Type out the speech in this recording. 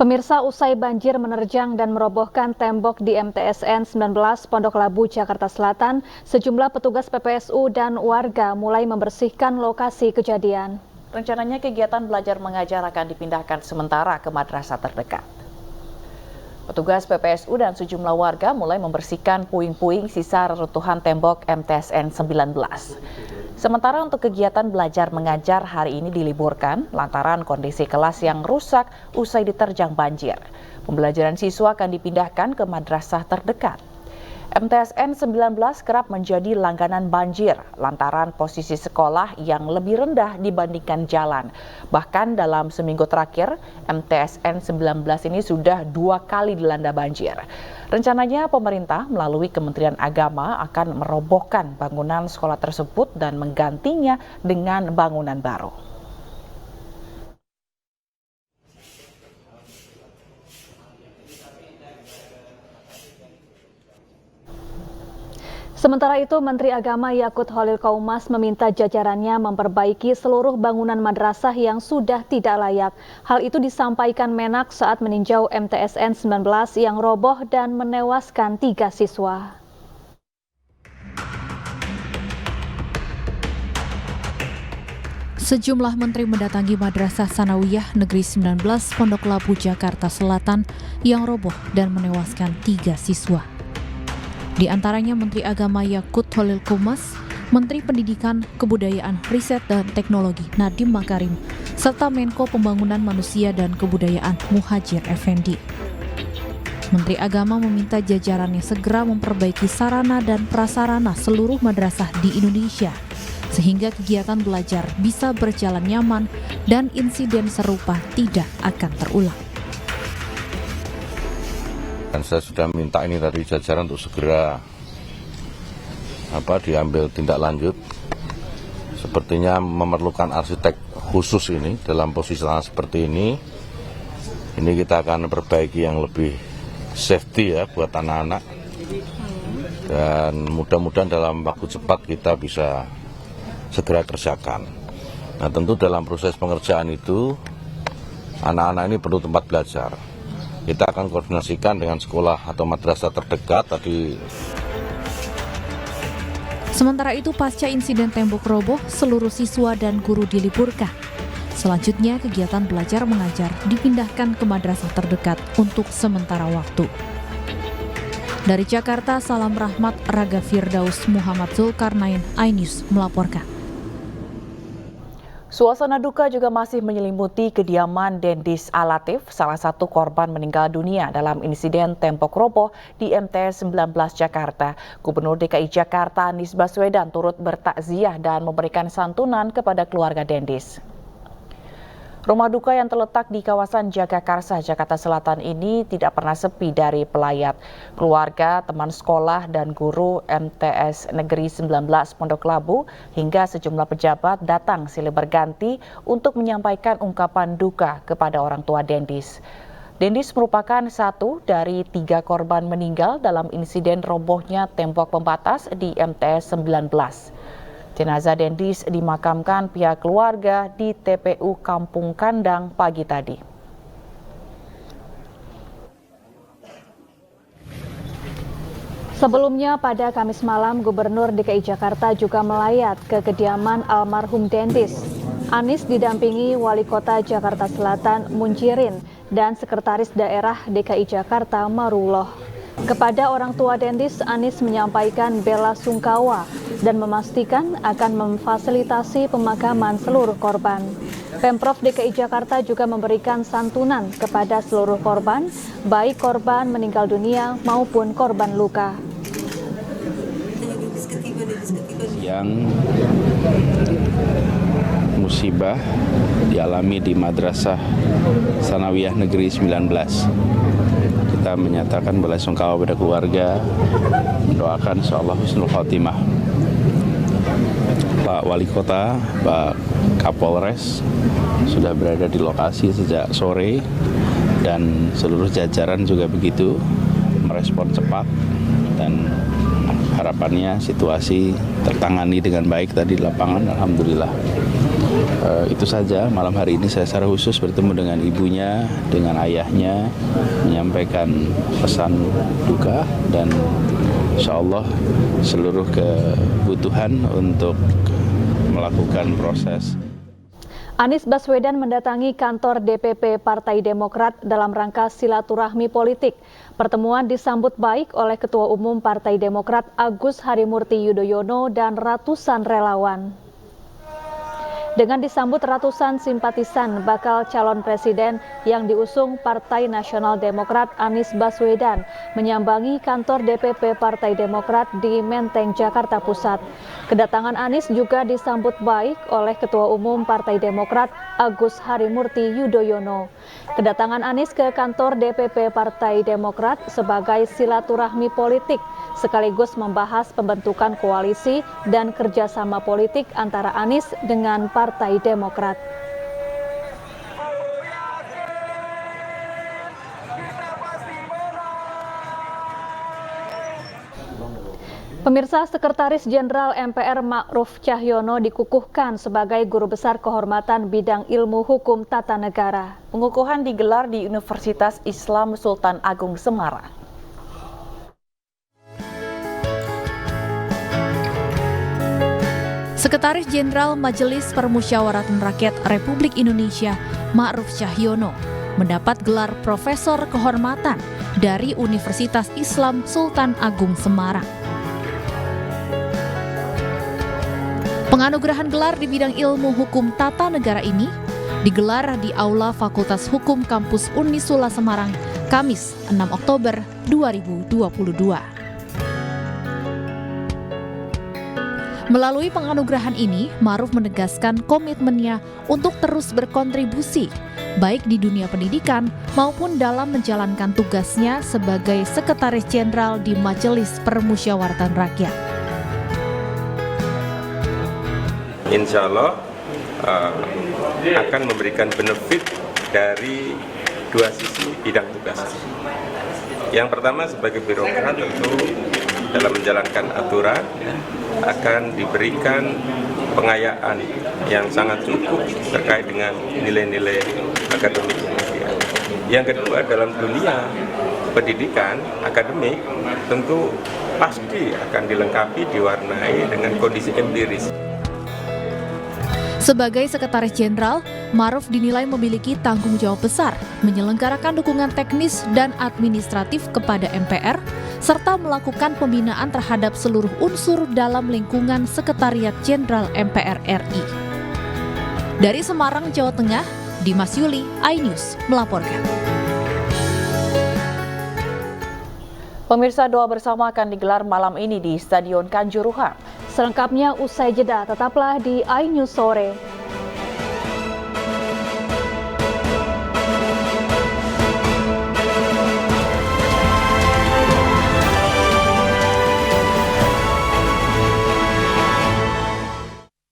Pemirsa, usai banjir menerjang dan merobohkan tembok di MTSN 19 Pondok Labu, Jakarta Selatan, sejumlah petugas PPSU dan warga mulai membersihkan lokasi kejadian. Rencananya kegiatan belajar mengajar akan dipindahkan sementara ke madrasah terdekat. Petugas PPSU dan sejumlah warga mulai membersihkan puing-puing sisa reruntuhan tembok MTSN 19. Sementara untuk kegiatan belajar mengajar hari ini diliburkan lantaran kondisi kelas yang rusak usai diterjang banjir. Pembelajaran siswa akan dipindahkan ke madrasah terdekat. MTSN 19 kerap menjadi langganan banjir lantaran posisi sekolah yang lebih rendah dibandingkan jalan. Bahkan dalam seminggu terakhir, MTSN 19 ini sudah 2 kali dilanda banjir. Rencananya pemerintah melalui Kementerian Agama akan merobohkan bangunan sekolah tersebut dan menggantinya dengan bangunan baru. Sementara itu, Menteri Agama Yakut Khalil Qaumas meminta jajarannya memperbaiki seluruh bangunan madrasah yang sudah tidak layak. Hal itu disampaikan Menak saat meninjau MTSN 19 yang roboh dan menewaskan 3 siswa. Sejumlah menteri mendatangi Madrasah Sanawiyah Negeri 19 Pondok Labu, Jakarta Selatan yang roboh dan menewaskan 3 siswa. Di antaranya Menteri Agama Yakut Khalil Qaumas, Menteri Pendidikan, Kebudayaan, Riset dan Teknologi Nadiem Makarim, serta Menko Pembangunan Manusia dan Kebudayaan Muhadjir Effendi. Menteri Agama meminta jajarannya segera memperbaiki sarana dan prasarana seluruh madrasah di Indonesia, sehingga kegiatan belajar bisa berjalan nyaman dan insiden serupa tidak akan terulang. Dan saya sudah minta ini dari jajaran untuk segera diambil tindak lanjut. Sepertinya memerlukan arsitek khusus ini dalam posisi seperti ini. Ini kita akan perbaiki yang lebih safety ya buat anak-anak. Dan mudah-mudahan dalam waktu cepat kita bisa segera kerjakan. Nah, tentu dalam proses pengerjaan itu anak-anak ini perlu tempat belajar. Kita akan koordinasikan dengan sekolah atau madrasah terdekat tadi. Sementara itu, pasca insiden tembok roboh, seluruh siswa dan guru diliburkan. Selanjutnya, kegiatan belajar mengajar dipindahkan ke madrasah terdekat untuk sementara waktu. Dari Jakarta, Salam Rahmat, Raga Firdaus, Muhammad Zulkarnain, iNews melaporkan. Suasana duka juga masih menyelimuti kediaman Dendis Alatif, salah satu korban meninggal dunia dalam insiden tembok roboh di MTS 19 Jakarta. Gubernur DKI Jakarta Anies Baswedan turut bertakziah dan memberikan santunan kepada keluarga Dendis. Rumah duka yang terletak di kawasan Jagakarsa, Jakarta Selatan ini tidak pernah sepi dari pelayat. Keluarga, teman sekolah, dan guru MTS Negeri 19 Pondok Labu hingga sejumlah pejabat datang silih berganti untuk menyampaikan ungkapan duka kepada orang tua Dendis. Dendis merupakan satu dari 3 korban meninggal dalam insiden robohnya tembok pembatas di MTS 19. Jenazah Dendis dimakamkan pihak keluarga di TPU Kampung Kandang pagi tadi. Sebelumnya pada Kamis malam, Gubernur DKI Jakarta juga melayat ke kediaman almarhum Dendis. Anies didampingi Wali Kota Jakarta Selatan Munjirin dan Sekretaris Daerah DKI Jakarta Marullah. Kepada orang tua Dendis, Anies menyampaikan bela sungkawa dan memastikan akan memfasilitasi pemakaman seluruh korban. Pemprov DKI Jakarta juga memberikan santunan kepada seluruh korban, baik korban meninggal dunia maupun korban luka. Yang musibah dialami di Madrasah Sanawiyah Negeri 19. Kita menyatakan belasungkawa pada keluarga, mendoakan insyaallah husnul khotimah. Pak Wali Kota, Pak Kapolres sudah berada di lokasi sejak sore dan seluruh jajaran juga begitu, merespon cepat dan harapannya situasi tertangani dengan baik tadi di lapangan, alhamdulillah. Itu saja, malam hari ini saya secara khusus bertemu dengan ibunya, dengan ayahnya, menyampaikan pesan duka dan insya Allah seluruh kebutuhan untuk melakukan proses. Anies Baswedan mendatangi kantor DPP Partai Demokrat dalam rangka silaturahmi politik. Pertemuan disambut baik oleh Ketua Umum Partai Demokrat Agus Harimurti Yudhoyono dan ratusan relawan. Dengan disambut ratusan simpatisan bakal calon presiden yang diusung Partai Nasional Demokrat Anies Baswedan menyambangi kantor DPP Partai Demokrat di Menteng, Jakarta Pusat. Kedatangan Anies juga disambut baik oleh Ketua Umum Partai Demokrat Agus Harimurti Yudhoyono. Kedatangan Anies ke kantor DPP Partai Demokrat sebagai silaturahmi politik sekaligus membahas pembentukan koalisi dan kerjasama politik antara Anies dengan Partai Demokrat. Pemirsa, Sekretaris Jenderal MPR Ma'ruf Cahyono dikukuhkan sebagai Guru Besar Kehormatan Bidang Ilmu Hukum Tata Negara. Pengukuhan digelar di Universitas Islam Sultan Agung Semarang. Sekretaris Jenderal Majelis Permusyawaratan Rakyat Republik Indonesia Ma'ruf Cahyono mendapat gelar Profesor Kehormatan dari Universitas Islam Sultan Agung Semarang. Penganugerahan gelar di bidang ilmu hukum tata negara ini digelar di Aula Fakultas Hukum Kampus Unisula Semarang, Kamis 6 Oktober 2022. Melalui penganugerahan ini, Ma'ruf menegaskan komitmennya untuk terus berkontribusi, baik di dunia pendidikan maupun dalam menjalankan tugasnya sebagai Sekretaris Jenderal di Majelis Permusyawaratan Rakyat. Insya Allah akan memberikan benefit dari dua sisi bidang tugas. Yang pertama, sebagai birokrat tentu dalam menjalankan aturan akan diberikan pengayaan yang sangat cukup terkait dengan nilai-nilai akademik. Yang kedua, dalam dunia pendidikan akademik tentu pasti akan dilengkapi, diwarnai dengan kondisi empiris. Sebagai Sekretaris Jenderal, Ma'ruf dinilai memiliki tanggung jawab besar menyelenggarakan dukungan teknis dan administratif kepada MPR, serta melakukan pembinaan terhadap seluruh unsur dalam lingkungan Sekretariat Jenderal MPR RI. Dari Semarang, Jawa Tengah, Dimas Yuli, iNews melaporkan. Pemirsa, doa bersama akan digelar malam ini di Stadion Kanjuruhan. Selengkapnya usai jeda, tetaplah di iNews Sore.